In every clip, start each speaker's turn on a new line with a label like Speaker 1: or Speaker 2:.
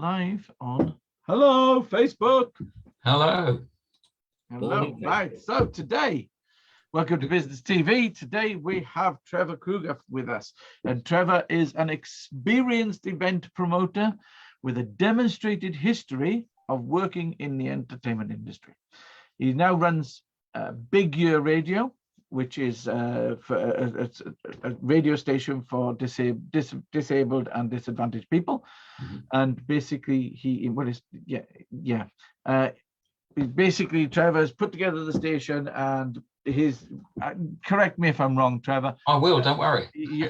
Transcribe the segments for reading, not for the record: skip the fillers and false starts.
Speaker 1: live on Hello Facebook.
Speaker 2: Hello.
Speaker 1: Hello. Right. So today, welcome to Business TV. Today we have Trevor Krueger with us. And Trevor is an experienced event promoter with a demonstrated history of working in the entertainment industry. He now runs Big Year Radio, which is a radio station for disabled and disadvantaged people.
Speaker 2: Mm-hmm.
Speaker 1: And basically, basically Trevor's put together the station, and his correct me if I'm wrong, Trevor.
Speaker 2: I will, don't worry.
Speaker 1: You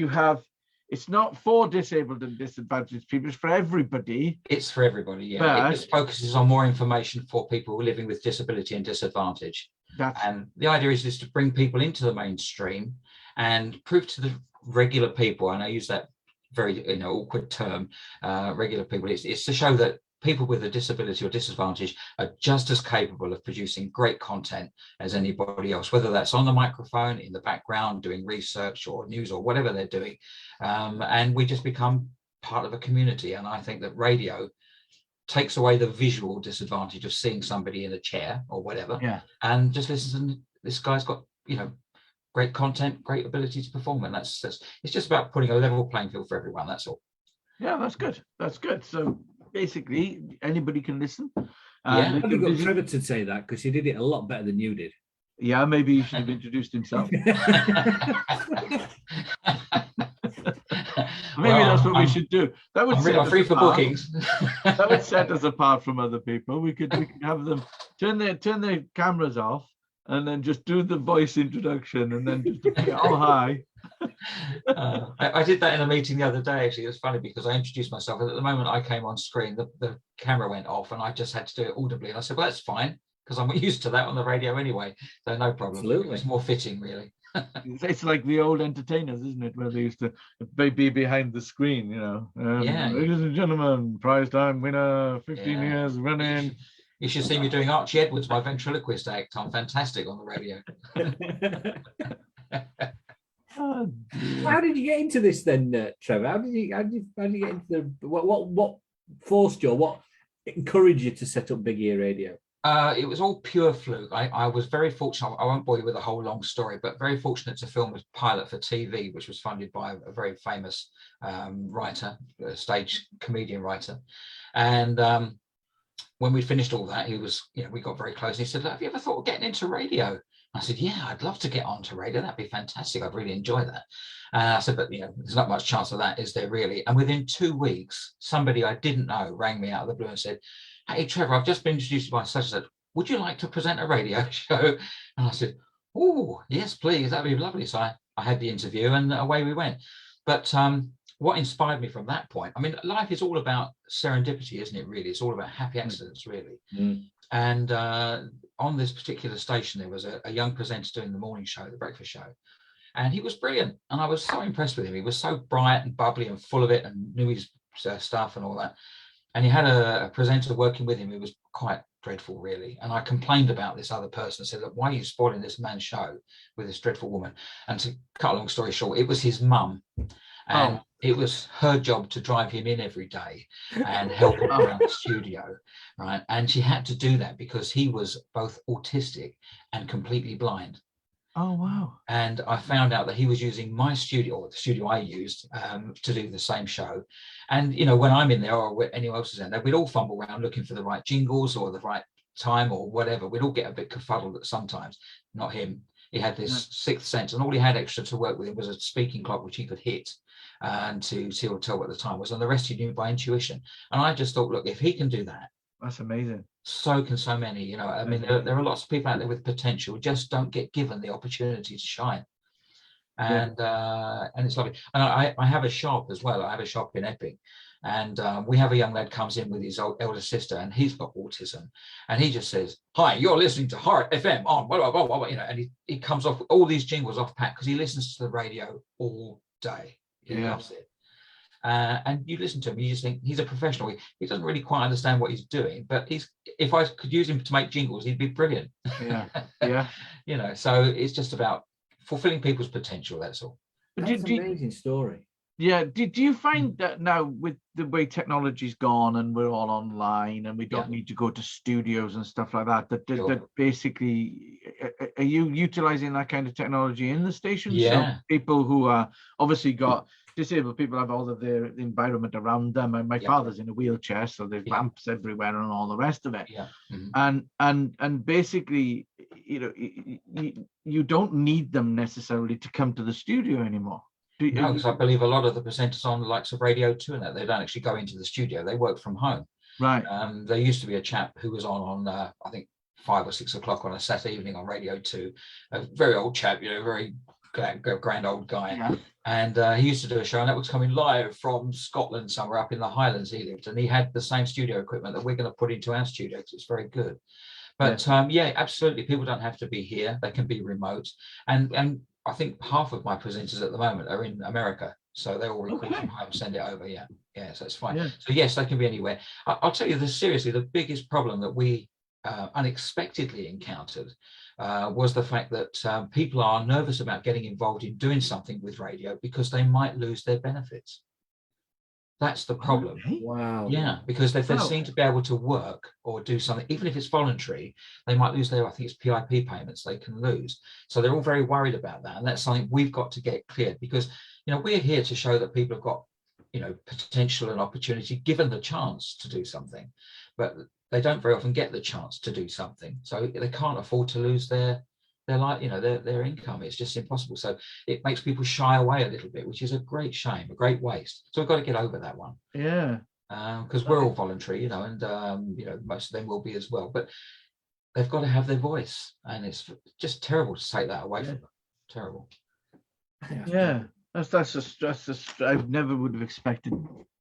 Speaker 1: have, it's not for disabled and disadvantaged people, it's for everybody.
Speaker 2: It's for everybody, yeah. But it just focuses on more information for people living with disability and disadvantage. And the idea is to bring people into the mainstream and prove to the regular people, and I use that very awkward term, regular people, it's to show that people with a disability or disadvantage are just as capable of producing great content as anybody else, whether that's on the microphone, in the background, doing research or news or whatever they're doing. And we just become part of a community. And I think that radio takes away the visual disadvantage of seeing somebody in a chair or whatever, and just listen. This guy's got, great content, great ability to perform, and that's it's just about putting a level playing field for everyone. That's all.
Speaker 1: Yeah, that's good. That's good. So basically, anybody can listen.
Speaker 3: I think got Trevor to say that because he did it a lot better than you did.
Speaker 1: Yeah, maybe he should have introduced himself. Maybe that's what we should do. That would
Speaker 2: I'm free for bookings.
Speaker 1: That would set us apart from other people. We could have them turn their cameras off and then just do the voice introduction and then just get all high.
Speaker 2: I did that in a meeting the other day. Actually, it was funny because I introduced myself, and at the moment I came on screen, the camera went off, and I just had to do it audibly. And I said, "Well, that's fine because I'm used to that on the radio anyway, so no problem."
Speaker 3: Absolutely.
Speaker 2: It's more fitting, really.
Speaker 1: It's like the old entertainers, isn't it, where they used to be behind the screen, ladies and gentlemen, prize time winner, 15 years running.
Speaker 2: You should see me doing Archie Edwards, my ventriloquist act. I'm fantastic on the radio.
Speaker 1: Oh,
Speaker 3: how did you get into this then, Trevor? How did you get into the what forced you, or what encouraged you to set up Big Ear Radio?
Speaker 2: It was all pure fluke. I was very fortunate. I won't bore you with a whole long story, but very fortunate to film a pilot for TV, which was funded by a very famous writer, a stage comedian writer. And when we finished all that, he was, we got very close. And he said, "Have you ever thought of getting into radio?" I said, "Yeah, I'd love to get onto radio. That'd be fantastic. I'd really enjoy that." I said, "But there's not much chance of that, is there really?" And within 2 weeks, somebody I didn't know rang me out of the blue and said, "Hey, Trevor, I've just been introduced by such and such. Would you like to present a radio show?" And I said, "Oh, yes, please. That'd be lovely." So I had the interview, and away we went. But what inspired me from that point, I mean, life is all about serendipity, isn't it, really? It's all about happy accidents, really. And on this particular station, there was a young presenter doing the morning show, the breakfast show. And he was brilliant. And I was so impressed with him. He was so bright and bubbly and full of it and knew his stuff and all that. And he had a presenter working with him who was quite dreadful, really. And I complained about this other person and said, "Look, why are you spoiling this man's show with this dreadful woman?" And to cut a long story short, it was his mum. And it was her job to drive him in every day and help him around the studio, right? And she had to do that because he was both autistic and completely blind.
Speaker 1: Oh, wow.
Speaker 2: And I found out that he was using my studio, or the studio I used, to do the same show. And, when I'm in there or anyone else is in there, we'd all fumble around looking for the right jingles or the right time or whatever. We'd all get a bit confuddled sometimes. Not him. He had this sixth sense, and all he had extra to work with him was a speaking clock, which he could hit and to tell what the time was. And the rest he knew by intuition. And I just thought, look, if he can do that,
Speaker 1: that's amazing.
Speaker 2: So can so many, I mean, there are lots of people out there with potential who just don't get given the opportunity to shine. And it's lovely. And I have a shop as well. I have a shop in Epping. And we have a young lad comes in with his elder sister, and he's got autism. And he just says, "Hi, you're listening to Heart FM on blah, blah, blah, blah," and he comes off all these jingles off pat because he listens to the radio all day. He loves it. And you listen to him, you just think he's a professional. He doesn't really quite understand what he's doing, but if I could use him to make jingles, he'd be brilliant. So it's just about fulfilling people's potential. That's all.
Speaker 3: That's an amazing story.
Speaker 1: Yeah. Did you find that now with the way technology's gone and we're all online and we don't need to go to studios and stuff like that, that basically, are you utilizing that kind of technology in the station?
Speaker 2: Yeah.
Speaker 1: So people who are obviously got disabled people have all of their environment around them. And my father's in a wheelchair, so there's ramps everywhere and all the rest of it.
Speaker 2: Yeah.
Speaker 1: And basically, you don't need them necessarily to come to the studio anymore.
Speaker 2: No, because I believe a lot of the presenters on the likes of Radio 2 and that, they don't actually go into the studio. They work from home.
Speaker 1: Right.
Speaker 2: There used to be a chap who was on I think 5 or 6 o'clock on a Saturday evening on Radio 2, a very old chap, very grand old guy.
Speaker 1: Yeah.
Speaker 2: And he used to do a show, and that was coming live from Scotland, somewhere up in the Highlands he lived. And he had the same studio equipment that we're going to put into our studio, because it's very good. But absolutely, people don't have to be here. They can be remote. And I think half of my presenters at the moment are in America. So they all record from home, send it over. Yeah, so it's fine. Yeah. So yes, they can be anywhere. I'll tell you this seriously, the biggest problem that we unexpectedly encountered was the fact that people are nervous about getting involved in doing something with radio because they might lose their benefits. That's the problem.
Speaker 3: Wow.
Speaker 2: Yeah, because if they seem to be able to work or do something, even if it's voluntary, they might lose their, I think it's PIP payments they can lose. So they're all very worried about that. And that's something we've got to get cleared, because, we're here to show that people have got, potential and opportunity given the chance to do something, but they don't very often get the chance to do something. So they can't afford to lose their income. It's just impossible. So it makes people shy away a little bit, which is a great shame, a great waste. So we've got to get over that one.
Speaker 1: Yeah.
Speaker 2: Because we're all voluntary, and most of them will be as well. But they've got to have their voice, and it's just terrible to take that away from them. Terrible.
Speaker 1: Yeah, that's just I never would have expected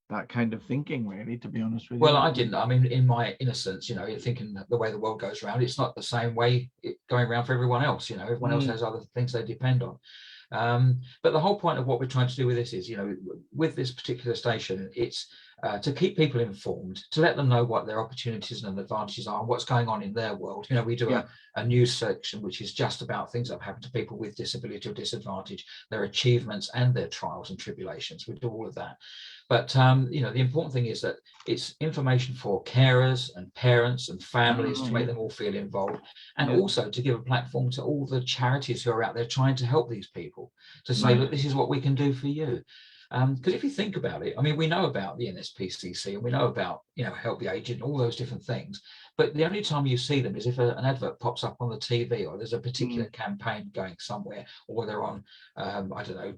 Speaker 1: that kind of thinking, really, to be honest with you.
Speaker 2: Well, I didn't. I mean, in my innocence, you're thinking the way the world goes around, it's not the same way going around for everyone else. Everyone else has other things they depend on. But the whole point of what we're trying to do with this is, with this particular station, it's to keep people informed, to let them know what their opportunities and advantages are and what's going on in their world. We do a news section which is just about things that have happened to people with disability or disadvantage, their achievements and their trials and tribulations. We do all of that. But, the important thing is that it's information for carers and parents and families to make them all feel involved, and also to give a platform to all the charities who are out there trying to help these people, to say, look, this is what we can do for you. Because if you think about it, I mean, we know about the NSPCC and we know about, Help the Aged and all those different things. But the only time you see them is if an advert pops up on the TV, or there's a particular campaign going somewhere, or they're on, I don't know,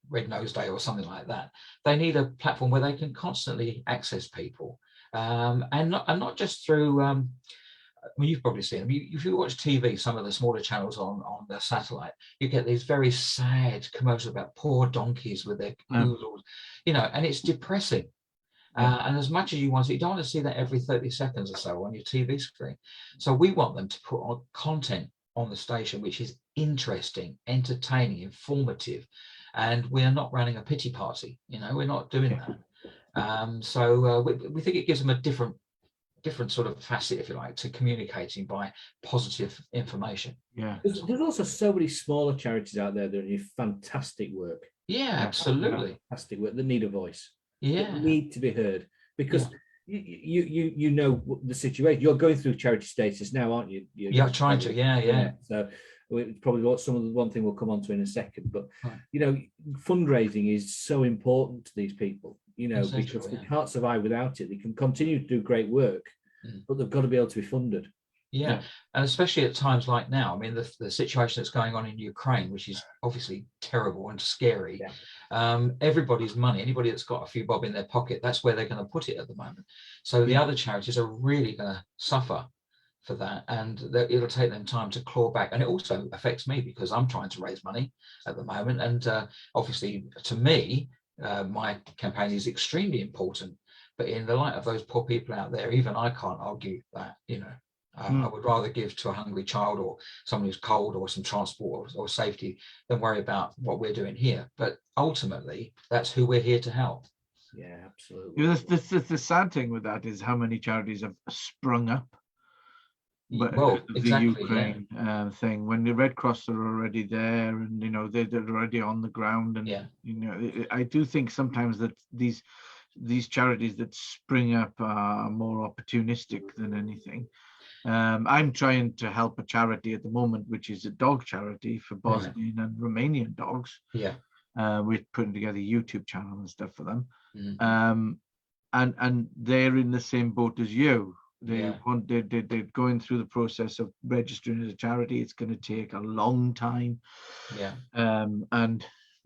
Speaker 2: Red Nose Day or something like that. They need a platform where they can constantly access people, and not just through. I mean, you've probably seen them. If you watch TV, some of the smaller channels on the satellite, you get these very sad commercials about poor donkeys with their poodles, and it's depressing. And as much as you want to, you don't want to see that every 30 seconds or so on your TV screen. So we want them to put on content on the station which is interesting, entertaining, informative. And we are not running a pity party, we're not doing that. So we think it gives them a different sort of facet, if you like, to communicating by positive information.
Speaker 1: Yeah.
Speaker 3: There's also so many smaller charities out there that do fantastic work.
Speaker 2: Yeah, absolutely.
Speaker 3: Fantastic work. They need a voice.
Speaker 2: Yeah.
Speaker 3: They need to be heard, because you know the situation. You're going through charity status now, aren't you?
Speaker 2: You're trying to, yeah.
Speaker 3: So probably one thing we'll come on to in a second, but fundraising is so important to these people, because they can't survive without it. They can continue to do great work, but they've got to be able to be funded.
Speaker 2: Yeah, and especially at times like now. I mean, the situation that's going on in Ukraine, which is obviously terrible and scary. Everybody's money, anybody that's got a few bob in their pocket, that's where they're going to put it at the moment. So the other charities are really going to suffer for that, and it'll take them time to claw back. And it also affects me, because I'm trying to raise money at the moment, and obviously to me my campaign is extremely important, but in the light of those poor people out there, even I can't argue that. I would rather give to a hungry child or someone who's cold, or some transport or safety, than worry about what we're doing here. But ultimately that's who we're here to help.
Speaker 3: Yeah, absolutely.
Speaker 1: The sad thing with that is how many charities have sprung up
Speaker 2: well, exactly,
Speaker 1: the Ukraine thing, when the Red Cross are already there, and they're already on the ground, and I do think sometimes that these charities that spring up are more opportunistic than anything. I'm trying to help a charity at the moment, which is a dog charity for Bosnian and Romanian dogs.
Speaker 2: Yeah.
Speaker 1: We're putting together a YouTube channel and stuff for them.
Speaker 2: Mm-hmm.
Speaker 1: And they're in the same boat as you. They're going through the process of registering as a charity. It's going to take a long time.
Speaker 2: Yeah.
Speaker 1: And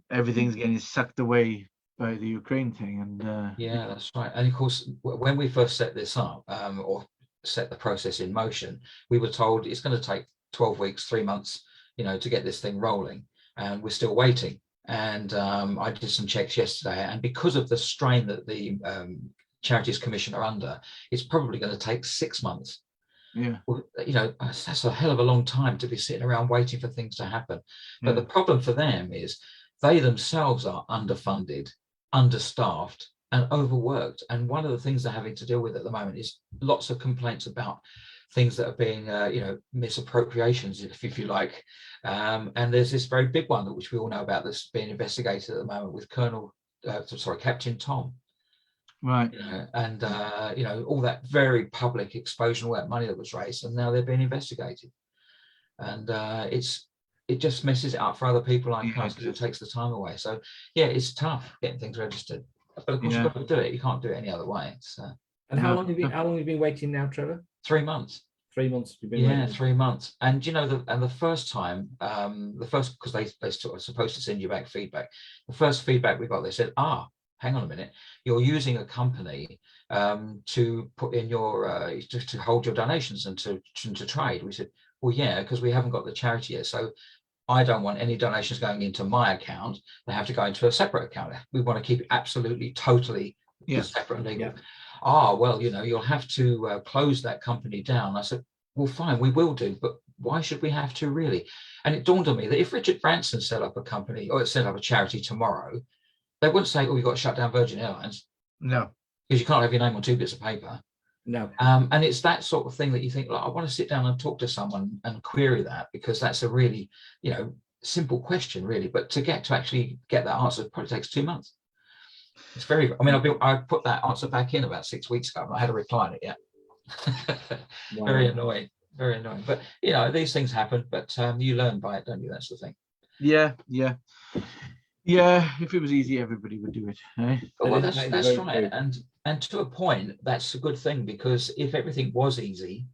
Speaker 1: everything's getting sucked away by the Ukraine thing. And
Speaker 2: yeah, that's right. And of course, when we first set this up, or set the process in motion, we were told it's going to take 12 weeks, 3 months, to get this thing rolling, and we're still waiting. And I did some checks yesterday, and because of the strain that the Charities Commission are under, it's probably going to take 6 months.
Speaker 1: Yeah.
Speaker 2: Well, that's a hell of a long time to be sitting around waiting for things to happen. But the problem for them is they themselves are underfunded, understaffed, and overworked. And one of the things they're having to deal with at the moment is lots of complaints about things that are being, misappropriations, if you like. And there's this very big one, which we all know about, that's being investigated at the moment with Captain Tom.
Speaker 1: Right.
Speaker 2: And all that very public exposure, all that money that was raised, and now they're being investigated. And it just messes it up for other people like us, because it takes the time away. So it's tough getting things registered. But of course, you've got to do it. You can't do it any other way.
Speaker 3: And how long have you been waiting now, Trevor?
Speaker 2: 3 months.
Speaker 3: 3 months you've been waiting.
Speaker 2: 3 months. And the first time, because they are supposed to send you back feedback. The first feedback we got, they said, hang on a minute, you're using a company to put in your to hold your donations and to trade. We said, well, yeah, because we haven't got the charity yet, so I don't want any donations going into my account. They have to go into a separate account. We want to keep it absolutely, totally separate and legal. Well, you'll have to close that company down. I said, well, fine, we will do, but why should we have to, really? And it dawned on me that if Richard Branson set up a company or set up a charity tomorrow, they wouldn't say, you've got to shut down Virgin Airlines.
Speaker 1: No.
Speaker 2: Because you can't have your name on 2 bits of paper.
Speaker 3: No.
Speaker 2: And it's that sort of thing that you think, I want to sit down and talk to someone and query that, because that's a really, simple question, really. But to actually get that answer probably takes 2 months. It's very, I put that answer back in about 6 weeks ago, and I had a reply on it yet. Wow. Very annoying. But, these things happen, but you learn by it, don't you? That's the thing.
Speaker 1: Yeah. Yeah, if it was easy, everybody would do it. Eh?
Speaker 2: Well, that's right. And to a point, that's a good thing, because if everything was easy,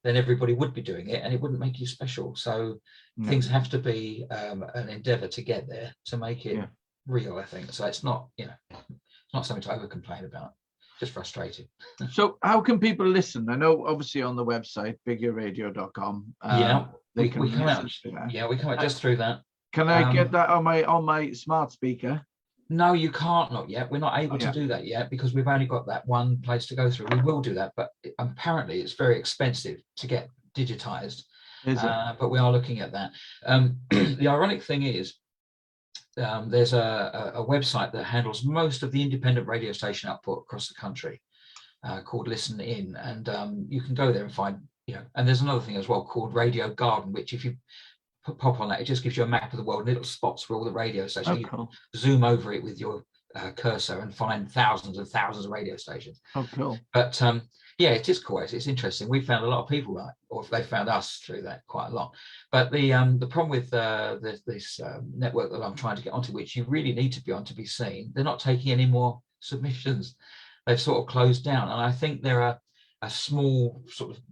Speaker 2: then everybody would be doing it, and it wouldn't make you special. So things have to be an endeavor to get there, to make it real, I think. So it's not, it's not something to over complain about. Just frustrating.
Speaker 1: So how can people listen? I know obviously on the website, bigyourradio.com.
Speaker 2: We come out. Yeah, we come out just through that.
Speaker 1: Can I get that on my smart speaker?
Speaker 2: No, you can't, not yet. We're not able to do that yet, because we've only got that one place to go through. We will do that, but apparently it's very expensive to get digitized.
Speaker 1: Is it?
Speaker 2: But we are looking at that. The ironic thing is, there's a website that handles most of the independent radio station output across the country, called Listen In, and you can go there and find, and there's another thing as well called Radio Garden, which if you pop on that, it just gives you a map of the world and little spots for all the radio stations. You can zoom over it with your cursor and find thousands and thousands of radio stations.
Speaker 1: Oh, cool.
Speaker 2: But it is cool. It's interesting. We found a lot of people, or they found us through that quite a lot. But the problem with this network that I'm trying to get onto, which you really need to be on to be seen, they're not taking any more submissions. They've sort of closed down, and I think they're a small sort of,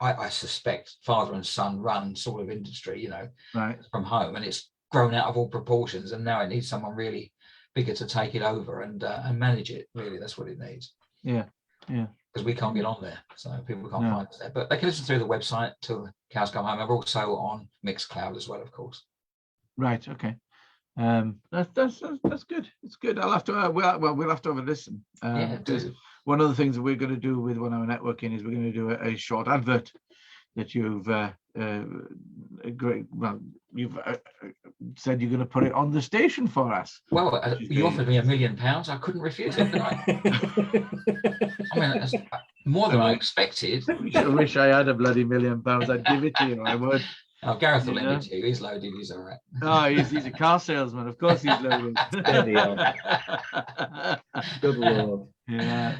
Speaker 2: I suspect, father and son run sort of industry,
Speaker 1: right,
Speaker 2: from home, and it's grown out of all proportions, and now it needs someone really bigger to take it over and manage it. Really, that's what it needs.
Speaker 1: Yeah.
Speaker 2: Because we can't get on there, so people can't find us there. But they can listen through the website till the cows come home. And we're also on Mixcloud as well, of course.
Speaker 1: Right. Okay. That's good. It's good. I'll have to. We'll have to have a listen. One of the things that we're going to do with 1 Hour Networking is we're going to do a short advert that you've you've said you're going to put it on the station for us.
Speaker 2: Well, you offered me £1 million. I couldn't refuse it, did I? I mean, More than I expected.
Speaker 1: I wish I had a bloody £1 million. I'd give it to you. I would.
Speaker 2: Oh, Gareth will lend it to you. He's loaded. He's all right.
Speaker 1: Oh, he's a car salesman. Of course he's loaded.
Speaker 3: Good Lord.
Speaker 1: Yeah.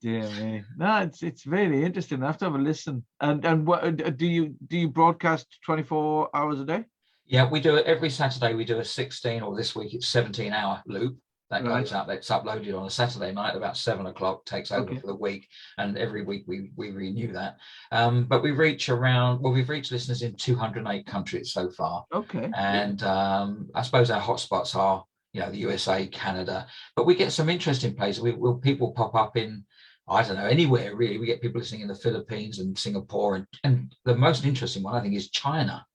Speaker 1: Dear me. No, it's really interesting. I have to have a listen. And what do you broadcast 24 hours a day?
Speaker 2: Yeah, we do it every Saturday. We do a 16, or this week it's 17-hour loop that goes up. It's uploaded on a Saturday night about 7 o'clock, takes over for the week, and every week we renew that. But we reach we've reached listeners in 208 countries so far.
Speaker 1: Okay.
Speaker 2: And I suppose our hotspots are, the USA, Canada, but we get some interesting places. People pop up in, I don't know, anywhere really. We get people listening in the Philippines and Singapore, and the most interesting one I think is China.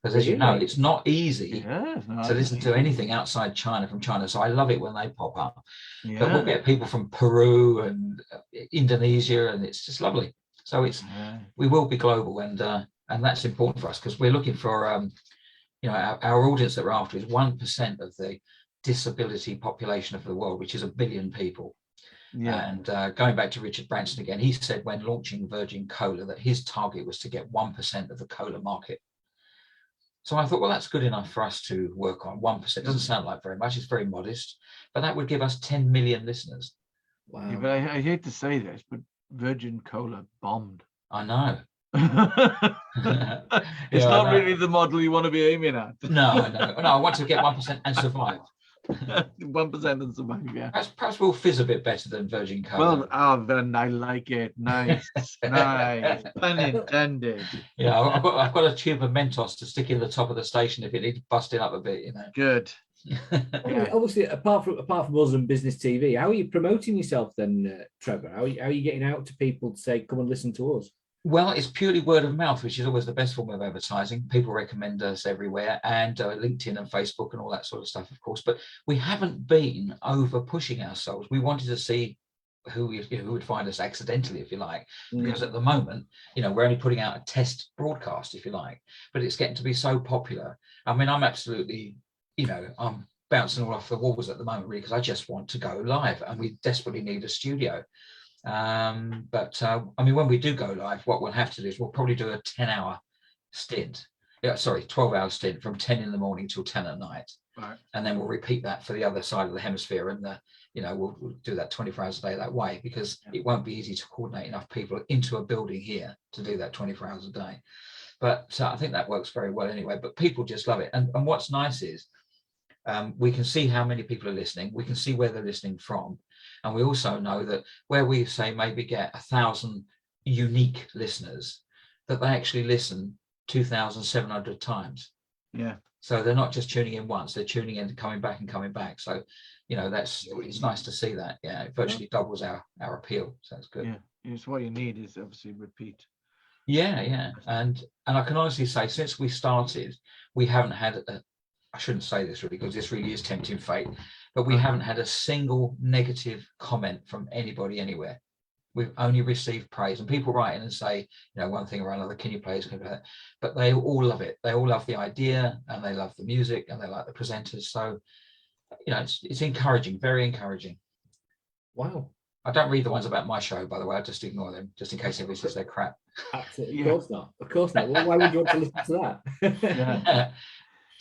Speaker 2: Because as you know, it's not easy to listen to anything outside China from China. So I love it when they pop up. Yeah. But we'll get people from Peru and Indonesia, and it's just lovely. So we will be global, and that's important for us, because we're looking for, our audience that we're after is 1% of the disability population of the world, which is 1 billion people. Yeah. And going back to Richard Branson again, he said when launching Virgin Cola that his target was to get 1% of the cola market. So I thought, well, that's good enough for us to work on. 1% doesn't sound like very much. It's very modest, but that would give us 10 million listeners.
Speaker 1: Wow. Yeah, but I hate to say this, but Virgin Cola bombed.
Speaker 2: I know.
Speaker 1: It's not really the model you want to be aiming at.
Speaker 2: No, I want to get 1% and survive.
Speaker 1: 1% and survive, yeah.
Speaker 2: Perhaps we'll fizz a bit better than Virgin Cola.
Speaker 1: Well, then I like it. Nice. Nice. Unintended.
Speaker 2: Yeah, I've got a tube of Mentos to stick in the top of the station if it needs busting up a bit,
Speaker 1: Good.
Speaker 3: Obviously, apart from us and business TV, how are you promoting yourself then, Trevor? How are you getting out to people to say, come and listen to us?
Speaker 2: Well, it's purely word of mouth, which is always the best form of advertising. People recommend us everywhere, and LinkedIn and Facebook and all that sort of stuff, of course. But we haven't been over pushing ourselves. We wanted to see who would find us accidentally, if you like, because at the moment, we're only putting out a test broadcast, if you like. But it's getting to be so popular. I mean, I'm absolutely, I'm bouncing all off the walls at the moment, really, because I just want to go live, and we desperately need a studio. But when we do go live, what we'll have to do is we'll probably do a 10-hour stint. 12-hour stint from 10 in the morning till 10 at night. Right. And then we'll repeat that for the other side of the hemisphere, and we'll do that 24 hours a day that way, because it won't be easy to coordinate enough people into a building here to do that 24 hours a day. But I think that works very well anyway. But people just love it. And what's nice is we can see how many people are listening. We can see where they're listening from. And we also know that where we say maybe get 1,000 unique listeners, that they actually listen 2,700 times. Yeah. So they're not just tuning in once, they're tuning in and coming back and coming back. So, it's nice to see that. Yeah, it virtually doubles our appeal. So that's good.
Speaker 1: Yeah, it's what you need is obviously repeat.
Speaker 2: Yeah. And I can honestly say, since we started, we haven't had I shouldn't say this really, because this really is tempting fate, but we haven't had a single negative comment from anybody anywhere. We've only received praise, and people write in and say, one thing or another, can you play this? But they all love it. They all love the idea, and they love the music, and they like the presenters. So, it's encouraging, very encouraging.
Speaker 3: Wow.
Speaker 2: I don't read the ones about my show, by the way. I just ignore them, just in case everybody says they're crap.
Speaker 3: Absolutely. Of course not. Of course not. Well, why would you want to listen to that?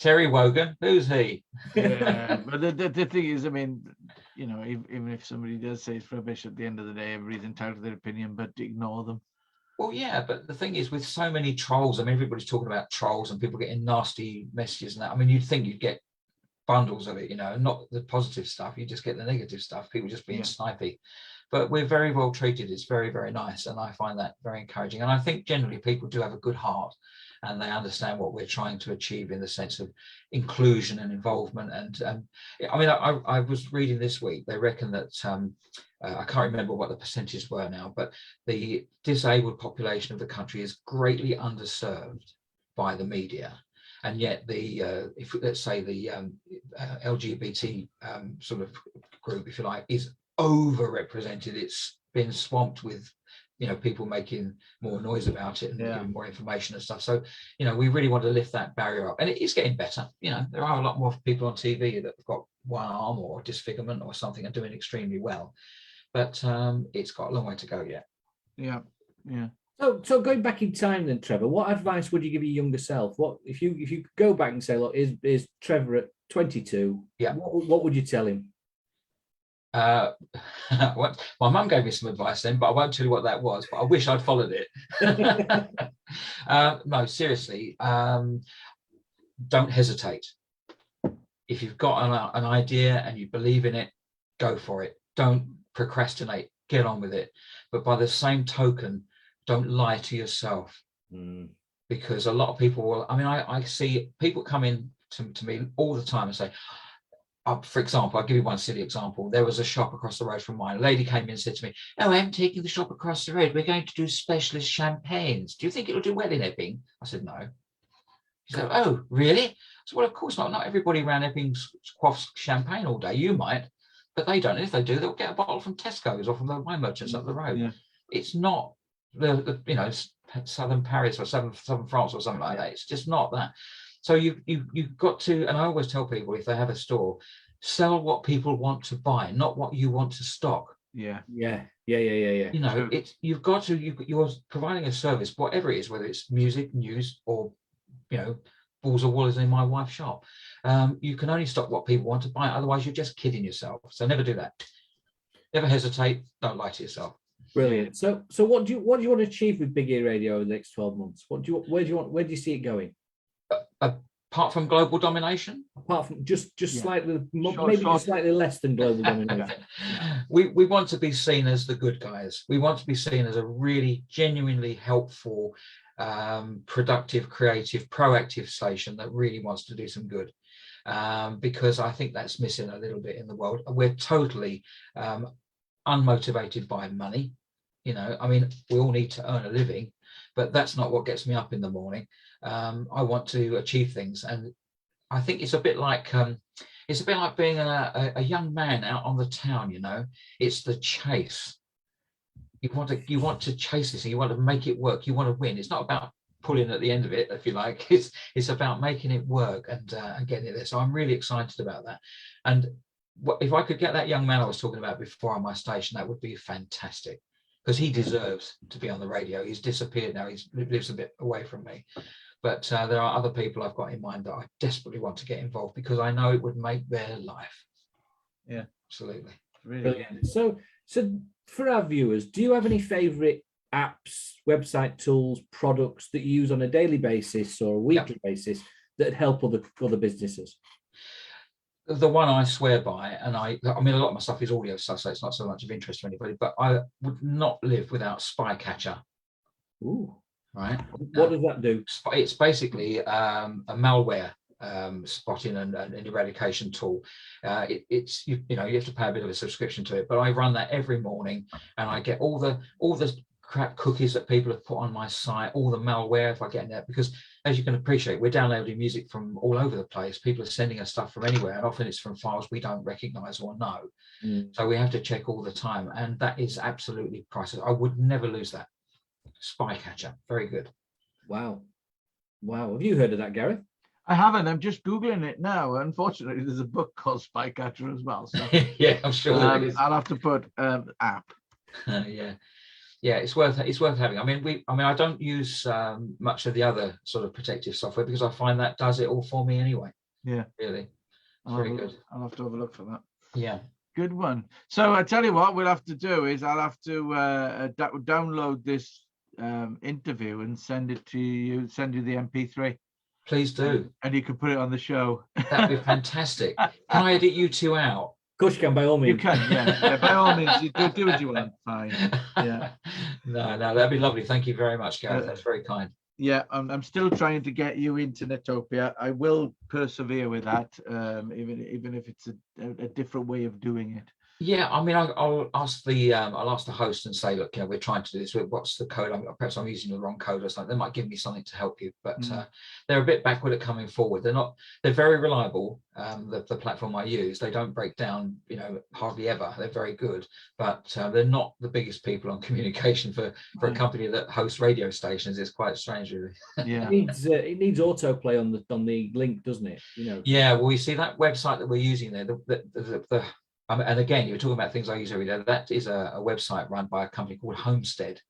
Speaker 2: Terry Wogan, who's he?
Speaker 1: Yeah, but the thing is, even if somebody does say it's rubbish, at the end of the day, everybody's entitled to their opinion, but ignore them.
Speaker 2: Well, yeah, but the thing is, with so many trolls, everybody's talking about trolls and people getting nasty messages and that. You'd think you'd get bundles of it, not the positive stuff. You just get the negative stuff, people just being snipey. But we're very well treated. It's very, very nice, and I find that very encouraging. And I think generally people do have a good heart, and they understand what we're trying to achieve in the sense of inclusion and involvement. And I was reading this week, they reckon that, I can't remember what the percentages were now, but the disabled population of the country is greatly underserved by the media. And yet if let's say the LGBT sort of group, if you like, is overrepresented. It's been swamped with people making more noise about it and giving more information and stuff. So, we really want to lift that barrier up, and it is getting better. There are a lot more people on TV that have got one arm or disfigurement or something and doing extremely well. but it's got a long way to go yet.
Speaker 1: Yeah.
Speaker 3: So going back in time then, Trevor, what advice would you give your younger self? What if you could go back and say, look, is Trevor at 22?
Speaker 2: Yeah.
Speaker 3: What would you tell him?
Speaker 2: My mum gave me some advice then, but I won't tell you what that was, but I wish I'd followed it. No, seriously, don't hesitate. If you've got an idea and you believe in it, go for it. Don't procrastinate, get on with it. But by the same token, don't lie to yourself. Because a lot of people will, I see people come in to me all the time and say, for example, I'll give you one silly example. There was a shop across the road from mine. A lady came in and said to me, "Oh, I'm taking the shop across the road. We're going to do specialist champagnes. Do you think it'll do well in Epping?" I said, "No." She said, "Oh, really?" I said, "Well, of course not. Not everybody around Epping quaffs champagne all day. You might, but they don't. And if they do, they'll get a bottle from Tesco's or from the wine merchants up the road."
Speaker 1: Yeah.
Speaker 2: It's not the southern Paris or southern France or something like that. It's just not that. So you've got to, and I always tell people, if they have a store, sell what people want to buy, not what you want to stock.
Speaker 3: Yeah.
Speaker 2: It's you've got to, you're providing a service, whatever it is, whether it's music, news, or balls of wool as in my wife's shop. You can only stock what people want to buy, otherwise you're just kidding yourself. So never do that. Never hesitate. Don't lie to yourself.
Speaker 3: Brilliant. So what do you want to achieve with Big Ear Radio in the next 12 months? Where do you see it going?
Speaker 2: Apart from global domination?
Speaker 3: Apart from just slightly, maybe just slightly less than global domination.
Speaker 2: We want to be seen as the good guys. We want to be seen as a really genuinely helpful, productive, creative, proactive station that really wants to do some good. Because I think that's missing a little bit in the world. We're totally unmotivated by money. We all need to earn a living, but that's not what gets me up in the morning. I want to achieve things, and I think it's a bit like being a young man out on the town. It's the chase. You want to chase this, and you want to make it work. You want to win. It's not about pulling at the end of it, if you like. It's about making it work and getting it there. So I'm really excited about that. And if I could get that young man I was talking about before on my station, that would be fantastic, because he deserves to be on the radio. He's disappeared now. He lives a bit away from me. But there are other people I've got in mind that I desperately want to get involved, because I know it would make their life.
Speaker 1: Yeah,
Speaker 2: absolutely.
Speaker 1: Really.
Speaker 3: Brilliant. So for our viewers, do you have any favorite apps, website tools, products that you use on a daily basis or a weekly basis that help other businesses?
Speaker 2: The one I swear by, and I mean, a lot of my stuff is audio stuff, so it's not so much of interest to anybody, but I would not live without Spycatcher.
Speaker 3: Ooh.
Speaker 2: Right.
Speaker 3: What does that do?
Speaker 2: It's basically a malware spotting and eradication tool. It's you have to pay a bit of a subscription to it, but I run that every morning, and I get all the crap cookies that people have put on my site, all the malware if I get in there, because as you can appreciate, we're downloading music from all over the place. People are sending us stuff from anywhere, and often it's from files we don't recognize or know. So we have to check all the time, and that is absolutely priceless. I would never lose that. Spycatcher, very good.
Speaker 3: Wow. Have you heard of that, Gareth?
Speaker 1: I haven't. I'm just Googling it now. Unfortunately, there's a book called Spycatcher as well. So
Speaker 2: yeah, I'm sure there is.
Speaker 1: I'll have to put app.
Speaker 2: Yeah, it's worth having. I don't use much of the other sort of protective software, because I find that does it all for me anyway.
Speaker 1: Yeah,
Speaker 2: really, very good.
Speaker 1: I'll have to have a look for that.
Speaker 2: Yeah,
Speaker 1: good one. So I tell you what we'll have to do is I'll have to download this interview and send it to you. Send you the MP3.
Speaker 2: Please do.
Speaker 1: And you can put it on the show.
Speaker 2: That'd be fantastic. Can I edit you two out?
Speaker 3: Of course you can, by all means.
Speaker 1: You can, yeah. By all means, you do what you want. Fine. Yeah.
Speaker 2: No, that'd be lovely. Thank you very much, Gareth. That's very kind.
Speaker 1: Yeah, I'm still trying to get you into Netopia. I will persevere with that, even if it's a different way of doing it.
Speaker 2: Yeah, I mean, I'll ask the host and say, look, we're trying to do this. What's the code? Perhaps I'm using the wrong code or something. They might give me something to help you, but they're a bit backward at coming forward. They're very reliable. The platform I use, they don't break down, hardly ever. They're very good, but they're not the biggest people on communication for a company that hosts radio stations. It's quite strange, really.
Speaker 1: Yeah,
Speaker 3: it needs autoplay on the link, doesn't it?
Speaker 2: Yeah, well, you see that website that we're using there, the And again, you're talking about things I use every day. That is a website run by a company called Homestead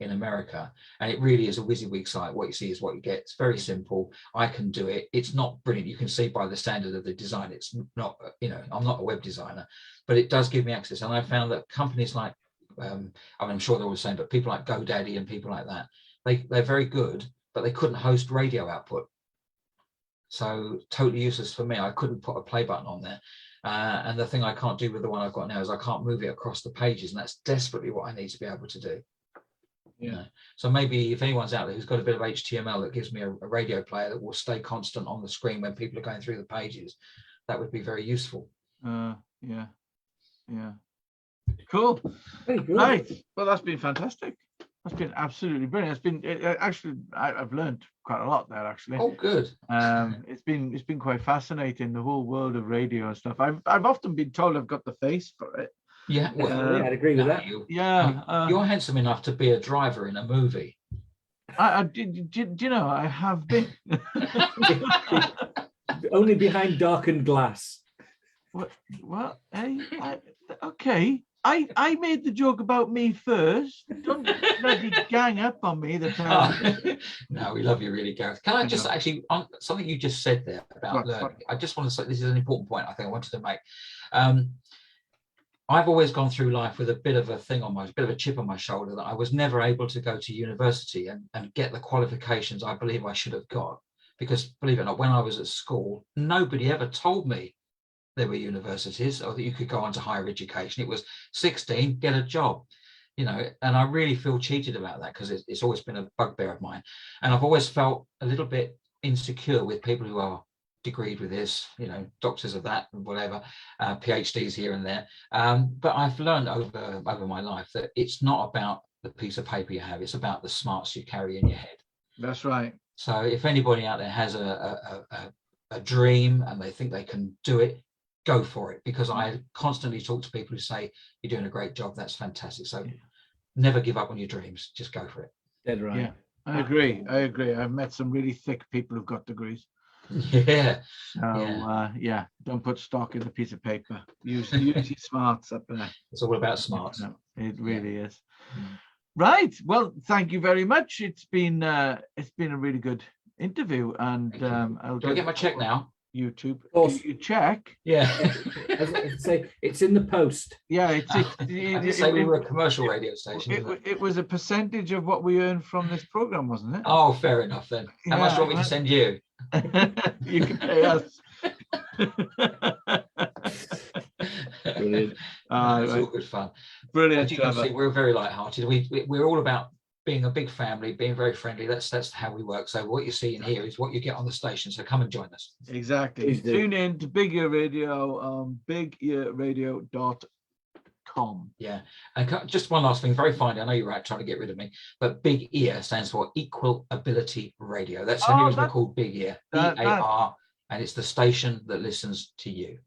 Speaker 2: in America, and it really is a WYSIWYG site. What you see is what you get. It's very simple. I can do it. It's not brilliant. You can see by the standard of the design, it's not, I'm not a web designer, but it does give me access. And I found that companies like, I'm sure they're all the same, but people like GoDaddy and people like that, they're very good, but they couldn't host radio output. So totally useless for me. I couldn't put a play button on there. And the thing I can't do with the one I've got now is I can't move it across the pages, and that's desperately what I need to be able to do. Yeah. So maybe if anyone's out there who's got a bit of HTML that gives me a radio player that will stay constant on the screen when people are going through the pages, that would be very useful.
Speaker 1: Yeah. Cool. Right. Well, that's been fantastic. That's been absolutely brilliant. It's been actually, I've learned quite a lot there, actually.
Speaker 2: Oh, good.
Speaker 1: It's been quite fascinating, the whole world of radio and stuff. I've often been told I've got the face for it.
Speaker 2: Yeah,
Speaker 3: well, I'd agree with that.
Speaker 2: You're handsome enough to be a driver in a movie.
Speaker 1: Do you know, I have been.
Speaker 3: Only behind darkened glass.
Speaker 1: What? Hey, okay. I made the joke about me first. Don't bloody gang up on me the time.
Speaker 2: No, we love you really, Gareth. Can I just actually, on something you just said there about learning, I just want to say, this is an important point I think I wanted to make. I've always gone through life with a bit of a chip on my shoulder, that I was never able to go to university and get the qualifications I believe I should have got. Because believe it or not, when I was at school, nobody ever told me there were universities or that you could go on to higher education. It was 16, get a job, and I really feel cheated about that, because it's always been a bugbear of mine. And I've always felt a little bit insecure with people who are degreed with this, doctors of that and whatever, PhDs here and there. But I've learned over my life that it's not about the piece of paper you have, it's about the smarts you carry in your head.
Speaker 1: That's right.
Speaker 2: So if anybody out there has a dream and they think they can do it, go for it, because I constantly talk to people who say, you're doing a great job, that's fantastic. So never give up on your dreams, just go for it.
Speaker 3: Dead right.
Speaker 1: Yeah, I agree. I've met some really thick people who've got degrees.
Speaker 2: Yeah.
Speaker 1: So don't put stock in a piece of paper. Use your smarts up there.
Speaker 2: It's all about smarts.
Speaker 1: No, it really is. Right. Well, thank you very much. It's been a really good interview, and
Speaker 2: Do I get my check now?
Speaker 1: YouTube. You check.
Speaker 2: Yeah.
Speaker 3: As I say, it's in the post.
Speaker 1: Yeah,
Speaker 2: I didn't say we were a commercial radio station.
Speaker 1: It was a percentage of what we earned from this program, wasn't it?
Speaker 2: Oh, fair enough then. How much do you want me to send you?
Speaker 1: You can pay us.
Speaker 3: Brilliant.
Speaker 2: It's all good fun.
Speaker 1: Brilliant.
Speaker 2: As you can see, we're very light-hearted. We're all about being a big family, being very friendly. That's how we work. So what you see in here is what you get on the station. So come and join us.
Speaker 1: Exactly. Tune in to Big Ear Radio on bigearradio.com.
Speaker 2: Yeah. And just one last thing, very finely, I know you're trying to get rid of me, but Big Ear stands for Equal Ability Radio. That's the only reason we're called Big Ear, EAR, and it's the station that listens to you.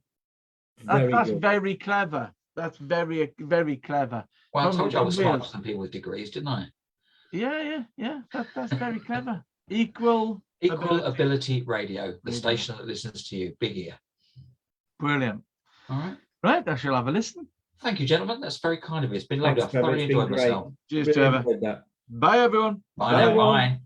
Speaker 1: That's very clever. That's very, very clever.
Speaker 2: Well, I told you I was smarter than people with degrees, didn't I?
Speaker 1: Yeah. That's very clever. Equal
Speaker 2: Ability Radio, the station that listens to you. Big Ear.
Speaker 1: Brilliant.
Speaker 2: All right.
Speaker 1: Right, I shall have a listen.
Speaker 2: Thank you, gentlemen. That's very kind of you. It's been lovely. I've thoroughly enjoyed myself.
Speaker 1: Cheers, Trevor. Bye, everyone.
Speaker 2: Bye now. Bye.